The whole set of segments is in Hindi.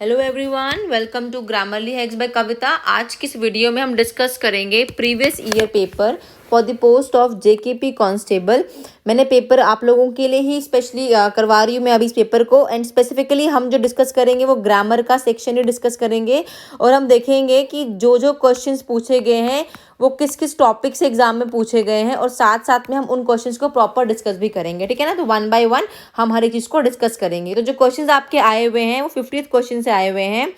Hello everyone, welcome to Grammarly hacks by Kavita. आज की इस वीडियो में हम डिस्कस करेंगे previous year paper for the post of JKP constable. मैंने पेपर आप लोगों के लिए ही स्पेशली करवा रही हूँ मैं अभी इस पेपर को। एंड स्पेसिफिकली हम जो डिस्कस करेंगे वो ग्रामर का सेक्शन ही डिस्कस करेंगे और हम देखेंगे कि जो जो क्वेश्चंस पूछे गए हैं वो किस किस टॉपिक से एग्जाम में पूछे गए हैं और साथ साथ में हम उन क्वेश्चंस को प्रॉपर डिस्कस भी करेंगे। ठीक है ना, तो वन बाय वन हम हर एक चीज़ को डिस्कस करेंगे। तो जो क्वेश्चंस आपके आए हुए हैं वो 50th क्वेश्चन से आए हुए हैं।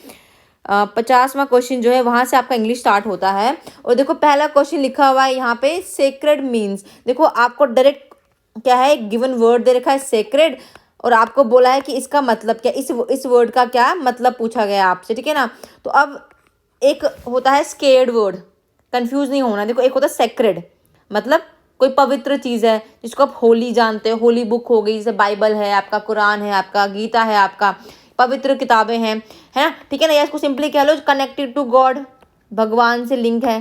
50वां क्वेश्चन जो है वहाँ से आपका इंग्लिश स्टार्ट होता है। और देखो पहला क्वेश्चन लिखा हुआ है यहाँ पे सेक्रेड मीन्स। देखो आपको डायरेक्ट क्या है, गिवन वर्ड दे रखा है सेक्रेड और आपको बोला है कि इसका मतलब क्या, इस वर्ड का क्या मतलब पूछा गया आपसे। ठीक है ना, तो अब एक होता है स्केर्ड वर्ड, कंफ्यूज नहीं होना। देखो एक होता है सेक्रेड, मतलब कोई पवित्र चीज़ है जिसको आप होली जानते हो। होली बुक हो गई, जैसे बाइबल है आपका, कुरान है आपका, गीता है आपका, पवित्र किताबें हैं, है ना। ठीक है ना, या इसको सिंपली कह लो कनेक्टेड टू गॉड, भगवान से लिंक है,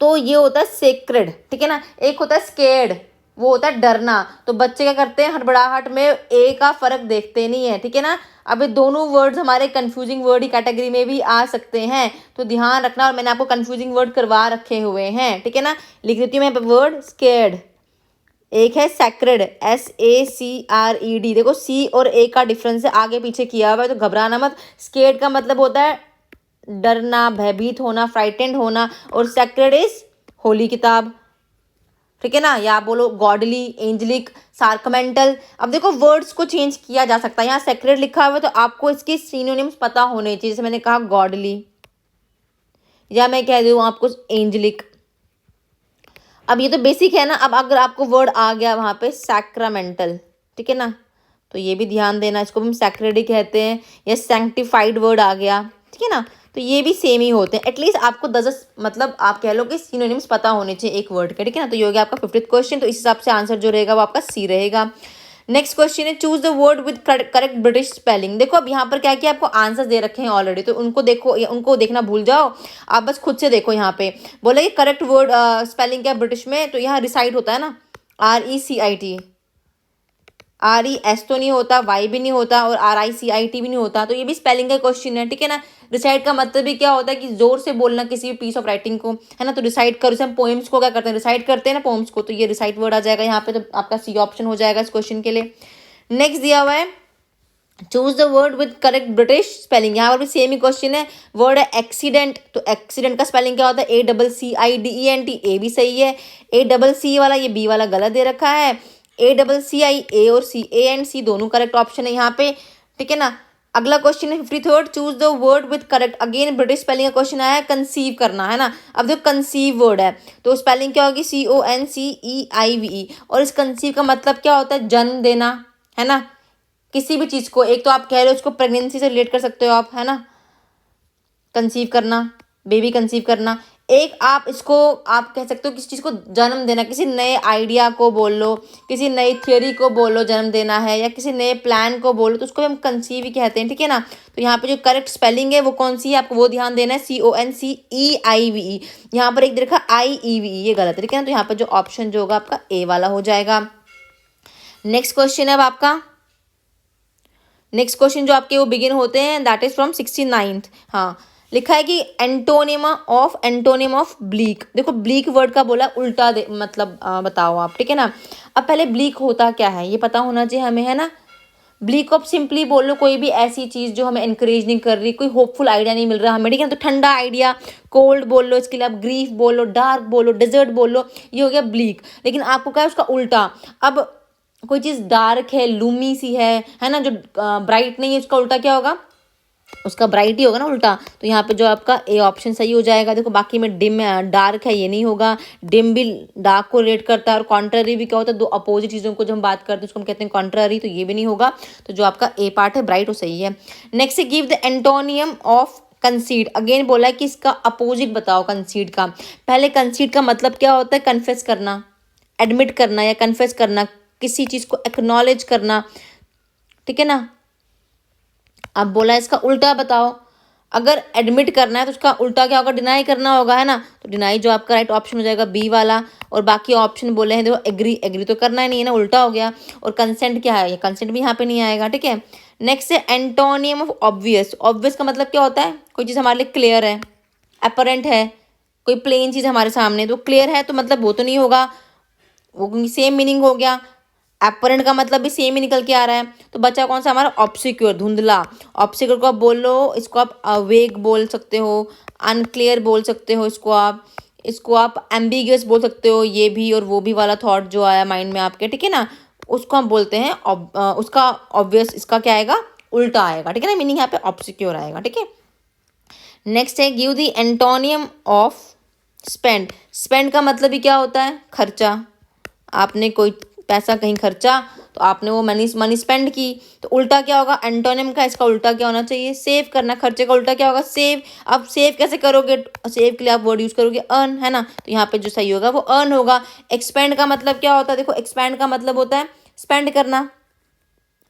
तो ये होता है सेक्रेड। ठीक है ना, एक होता है स्केर्ड, वो होता है डरना। तो बच्चे क्या करते हैं, हड़बड़ाहट में ए का फर्क देखते नहीं है। ठीक है ना, अब ये दोनों वर्ड्स हमारे कंफ्यूजिंग वर्ड ही कैटेगरी में भी आ सकते हैं, तो ध्यान रखना। और मैंने आपको कंफ्यूजिंग वर्ड करवा रखे हुए हैं। ठीक है ना, लिख देती हूँ मैं वर्ड स्केर्ड। एक है सैक्रेड, SACRED। देखो सी और ए का डिफरेंस है, आगे पीछे किया हुआ है, तो घबराना मत। स्केर्ड का मतलब होता है डरना, भयभीत होना, फ्राइटेंड होना। और सैक्रेड इज होली किताब। ठीक है ना, या आप बोलो गॉडली, एंजलिक, सार्कमेंटल। अब देखो वर्ड्स को चेंज किया जा सकता है। यहाँ सेक्रेड लिखा हुआ है तो आपको इसके सिनोनिम्स पता होने चाहिए। जैसे मैंने कहा गॉडली, या मैं कह दूँ आपको एंजलिक। अब ये तो बेसिक है ना। अब अगर आपको वर्ड आ गया वहाँ पे सैक्रामेंटल, ठीक है ना, तो ये भी ध्यान देना, इसको हम सैक्रेड ही कहते हैं। या सैंक्टिफाइड वर्ड आ गया, ठीक है ना, तो ये भी सेम ही होते हैं। एटलीस्ट आपको 10 मतलब आप कह लो कि सिनोनिम्स पता होने चाहिए एक वर्ड के। ठीक है ना, तो ये हो गया आपका 50th क्वेश्चन। तो इस हिसाब से आंसर जो रहेगा वो आपका सी रहेगा। नेक्स्ट क्वेश्चन है choose the word with correct British spelling. देखो अब यहाँ पर क्या किया, आपको आंसर दे रखे हैं ऑलरेडी, तो उनको देखो, उनको देखना भूल जाओ, आप बस खुद से देखो। यहाँ पे बोले कि करेक्ट वर्ड स्पेलिंग क्या ब्रिटिश में, तो यहाँ रिसाइट होता है ना, RECIT। RES तो नहीं होता, वाई भी नहीं होता, और RICIT भी नहीं होता, तो ये भी स्पेलिंग का क्वेश्चन है। ठीक है ना, रिसाइट का मतलब भी क्या होता है कि जोर से बोलना किसी भी पीस ऑफ राइटिंग को, है ना। तो रिसाइट करो, जैसे हम पोएम्स को क्या करते हैं, रिसाइट करते हैं ना पोएम्स को, तो ये रिसाइट वर्ड आ जाएगा यहाँ पे। तो आपका सी ऑप्शन हो जाएगा इस क्वेश्चन के लिए। नेक्स्ट दिया हुआ है choose the word with correct British spelling. यहाँ पर भी सेम ही क्वेश्चन है। वर्ड है एक्सीडेंट, तो एक्सीडेंट का स्पेलिंग क्या होता है, ACCIDENT। ए भी सही है, ACC वाला, ये बी वाला गलत दे रखा है। ACCI, A और C दोनों करेक्ट ऑप्शन है यहाँ पे। ठीक है ना, अगला क्वेश्चन है 53rd choose the word with correct, again British spelling का क्वेश्चन आया है, कंसीव करना, है ना। अब देखो कंसीव वर्ड है तो स्पेलिंग क्या होगी, CONCEIVE। और इस कंसीव का मतलब क्या होता है, जन्म देना, है ना, किसी भी चीज़ को। एक तो आप कह रहे हो उसको प्रेगनेंसी से रिलेट कर सकते हो आप, है ना, कंसीव करना, बेबी कंसीव करना। एक आप इसको आप कह सकते हो किसी चीज़ को जन्म देना, किसी नए आइडिया को बोल लो, किसी नई थियोरी को बोलो जन्म देना है, या किसी नए प्लान को बोलो, तो उसको हम कंसीव ही कहते हैं। ठीक है ना, तो यहाँ पे जो करेक्ट स्पेलिंग है वो कौन सी है, आपको वो ध्यान देना है, CONCEIVE। यहाँ पर एक देखा IEVE, ये गलत है। ठीक है ना, तो यहाँ पर जो ऑप्शन जो होगा आपका ए वाला हो जाएगा। नेक्स्ट क्वेश्चन है अब आपका, नेक्स्ट क्वेश्चन जो आपके वो बिगिन होते हैं दैट इज फ्रॉम 69th। हाँ, लिखा है कि एंटोनिम ऑफ ब्लीक। देखो ब्लीक वर्ड का बोला उल्टा मतलब बताओ आप। ठीक है ना, अब पहले ब्लीक होता क्या है ये पता होना चाहिए हमें, है ना। ब्लीक आप सिंपली बोलो कोई भी ऐसी चीज़ जो हमें इंकरेज नहीं कर रही, कोई होपफुल आइडिया नहीं मिल रहा हमें। ठीक है ना, तो ठंडा आइडिया, कोल्ड बोल लो, इसके लिए आप ग्रीफ बोलो, डार्क बोलो, डेजर्ट बोलो, ये हो गया ब्लीक। लेकिन आपको क्या है उसका उल्टा। अब कोई चीज़ डार्क है, लूमी सी है ना, जो ब्राइट नहीं है, उसका उल्टा क्या होगा, उसका ब्राइट ही होगा ना उल्टा। तो यहाँ पे जो आपका ए ऑप्शन सही हो जाएगा। देखो बाकी में डिम डार्क है, ये नहीं होगा। डिम भी डार्क को रिलेट करता है, और कॉन्ट्ररी भी क्या होता है, दो अपोजिट चीज़ों को जब हम बात करते हैं उसको हम कहते हैं कॉन्ट्ररी, तो ये भी नहीं होगा। तो जो आपका ए पार्ट है ब्राइट वो सही है। Next give the antonym of कंसीड। Again बोला है कि इसका अपोजिट बताओ कंसीड का। पहले कंसीड का मतलब क्या होता है, कन्फेस करना, एडमिट करना या कन्फेस करना, किसी चीज़ को एक्नॉलेज करना। ठीक है ना, अब बोला इसका उल्टा बताओ। अगर एडमिट करना है तो उसका उल्टा क्या होगा, डिनाई करना होगा, है ना। तो डिनाई जो आपका राइट ऑप्शन हो जाएगा बी वाला। और बाकी ऑप्शन बोले हैं देखो एग्री, एग्री तो करना ही नहीं है ना, उल्टा हो गया। और कंसेंट क्या है, ये कंसेंट भी यहाँ पे नहीं आएगा। ठीक है, नेक्स्ट है एंटोनियम ऑफ ऑब्वियस। ऑब्वियस का मतलब क्या होता है, कोई चीज़ हमारे लिए क्लियर है, अपरेंट है, कोई प्लेन चीज़ हमारे सामने, तो क्लियर है तो मतलब वो तो नहीं होगा, वो सेम मीनिंग हो गया। अपरेंट का मतलब भी सेम ही निकल के आ रहा है। तो बचा कौन सा हमारा, ऑब्सक्योर, धुंधला। ऑब्सक्योर को आप बोलो, इसको आप वेग बोल सकते हो, अनक्लियर बोल सकते हो, इसको आप एम्बिगियस बोल सकते हो, ये भी और वो भी वाला थॉट जो आया माइंड में आपके, ठीक है ना, उसको हम बोलते हैं उसका ऑब्वियस, इसका क्या आएगा, उल्टा आएगा, ठीक है ना, मीनिंग यहाँ पे ऑब्सक्योर आएगा, ठीक है। नेक्स्ट है give the antonym of spend. Spend का मतलब ही क्या होता है, खर्चा। आपने कोई पैसा कहीं खर्चा तो आपने वो मनी स्पेंड की, तो उल्टा क्या होगा, एंटोनिम का इसका उल्टा क्या होना चाहिए, सेव करना। खर्चे का उल्टा क्या होगा, सेव। अब सेव कैसे करोगे, सेव के लिए आप वर्ड यूज करोगे अर्न, है ना, तो यहाँ पे जो सही होगा वो अर्न होगा। एक्सपेंड का मतलब क्या होता है, देखो एक्सपेंड का मतलब होता है स्पेंड करना,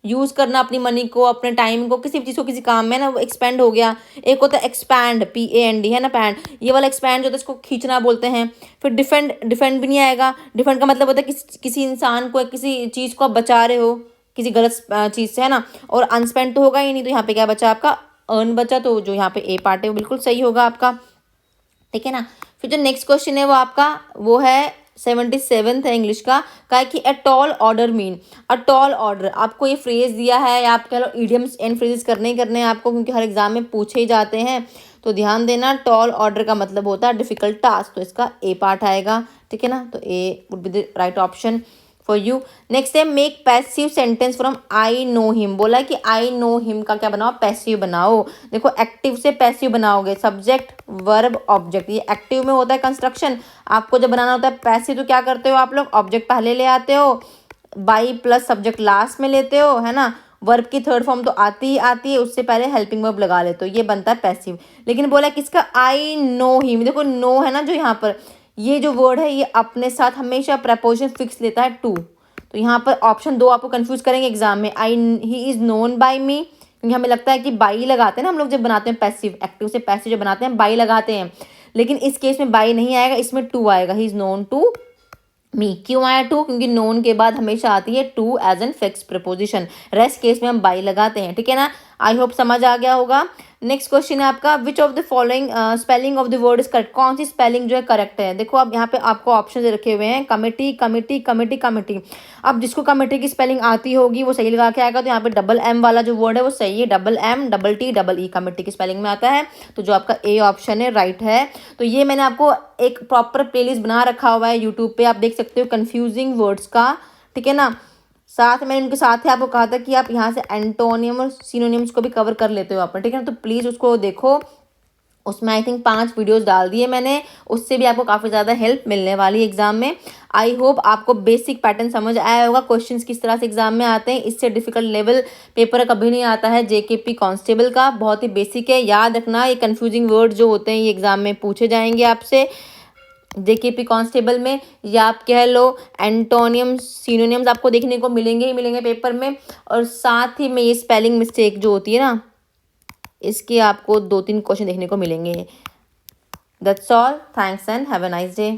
यूज करना अपनी मनी को, अपने टाइम को, किसी भी चीज़ को किसी काम में ना, वो एक्सपेंड हो गया। एक होता है एक्सपैंड, PAND, है ना, पैंड, ये वाला एक्सपैंड जो होता है इसको खींचना बोलते हैं। फिर डिफेंड, डिफेंड भी नहीं आएगा। डिफेंड का मतलब होता है किसी इंसान को, किसी चीज़ को आप बचा रहे हो किसी गलत चीज़ से, है ना। और अनस्पेंड तो होगा ही नहीं, तो यहाँ पे क्या बचा आपका, अर्न बचा, तो जो यहाँ पे ए पार्ट है वो बिल्कुल सही होगा आपका, ठीक है ना। फिर जो नेक्स्ट क्वेश्चन है वो आपका वो है 77th है इंग्लिश का है कि a tall order mean. A tall order, आपको ये फ्रेज दिया है, या आप कह लो इडियम्स एंड फ्रेजेस करने ही करने हैं आपको, क्योंकि हर एग्जाम में पूछे ही जाते हैं, तो ध्यान देना। टॉल ऑर्डर का मतलब होता है डिफिकल्ट टास्क, तो इसका ए पार्ट आएगा, ठीक है ना, तो A would be the right option for you. Next है make passive sentence from I know him. बोला है कि आई नो हिम का क्या बनाओ, पैसिव बनाओ। देखो एक्टिव से पैसिव बनाओगे, सब्जेक्ट वर्ब ऑब्जेक्ट, ये एक्टिव में होता है कंस्ट्रक्शन। आपको जब बनाना होता है पैसिव तो क्या करते हो आप लोग, ऑब्जेक्ट पहले ले आते हो, बाई प्लस सब्जेक्ट लास्ट में लेते हो, है ना। वर्ब की थर्ड फॉर्म तो आती ही आती है, उससे पहले हेल्पिंग वर्ब लगा लेते हो, ये बनता है पैसिव। लेकिन बोला किसका, आई नो हिम। देखो नो है ना जो यहाँ पर, ये जो वर्ड है ये अपने साथ हमेशा प्रपोजिशन फिक्स लेता है टू, तो यहाँ पर ऑप्शन 2 आपको कंफ्यूज करेंगे एग्जाम में। ही इज नोन बाय मी, क्योंकि हमें लगता है कि बाई लगाते हैं ना हम लोग जब बनाते हैं पैसिव, एक्टिव से पैसिव जब बनाते हैं बाई लगाते हैं, लेकिन इस केस में बाई नहीं आएगा, इसमें टू आएगा, he is known to me. क्यों आया टू, क्योंकि नोन के बाद हमेशा आती है to as an fix preposition, rest case में हम बाई लगाते हैं, ठीक है ना। आई होप समझ आ गया होगा। नेक्स्ट क्वेश्चन है आपका which of the following spelling of the word is correct. कौन सी स्पेलिंग जो है करेक्ट है। देखो अब यहाँ पे आपको ऑप्शन रखे हुए हैं, कमेटी, कमिटी, कमिटी, कमिटी। अब जिसको कमेटी की स्पेलिंग आती होगी वो सही लगा के आएगा, तो यहाँ पे डबल एम वाला जो वर्ड है वो सही है, double M double T double E committee की स्पेलिंग में आता है, तो जो आपका ए ऑप्शन है राइट है। तो ये मैंने आपको एक प्रॉपर प्लेलिस्ट बना रखा हुआ है यूट्यूब पे, आप देख सकते हो कंफ्यूजिंग वर्ड्स का, ठीक है ना। साथ में उनके साथ ही आपको कहा था कि आप यहाँ से एंटोनियम और सिनोनिम्स को भी कवर कर लेते हो आप, ठीक है ना, तो प्लीज़ उसको देखो। उसमें आई थिंक 5 वीडियोस डाल दिए मैंने, उससे भी आपको काफ़ी ज़्यादा हेल्प मिलने वाली है एग्जाम में। आई होप आपको बेसिक पैटर्न समझ आया होगा, क्वेश्चंस किस तरह से एग्जाम में आते हैं। इससे डिफिकल्ट लेवल पेपर कभी नहीं आता है JKP कांस्टेबल का, बहुत ही बेसिक है, याद रखना। ये कंफ्यूजिंग वर्ड जो होते हैं ये एग्जाम में पूछे जाएंगे आपसे JKP कांस्टेबल में, या आप कह लो एंटोनियम सिनोनिम्स आपको देखने को मिलेंगे ही मिलेंगे पेपर में। और साथ ही में ये स्पेलिंग मिस्टेक जो होती है ना, इसके आपको 2-3 क्वेश्चन देखने को मिलेंगे। That's all, thanks and have a nice day.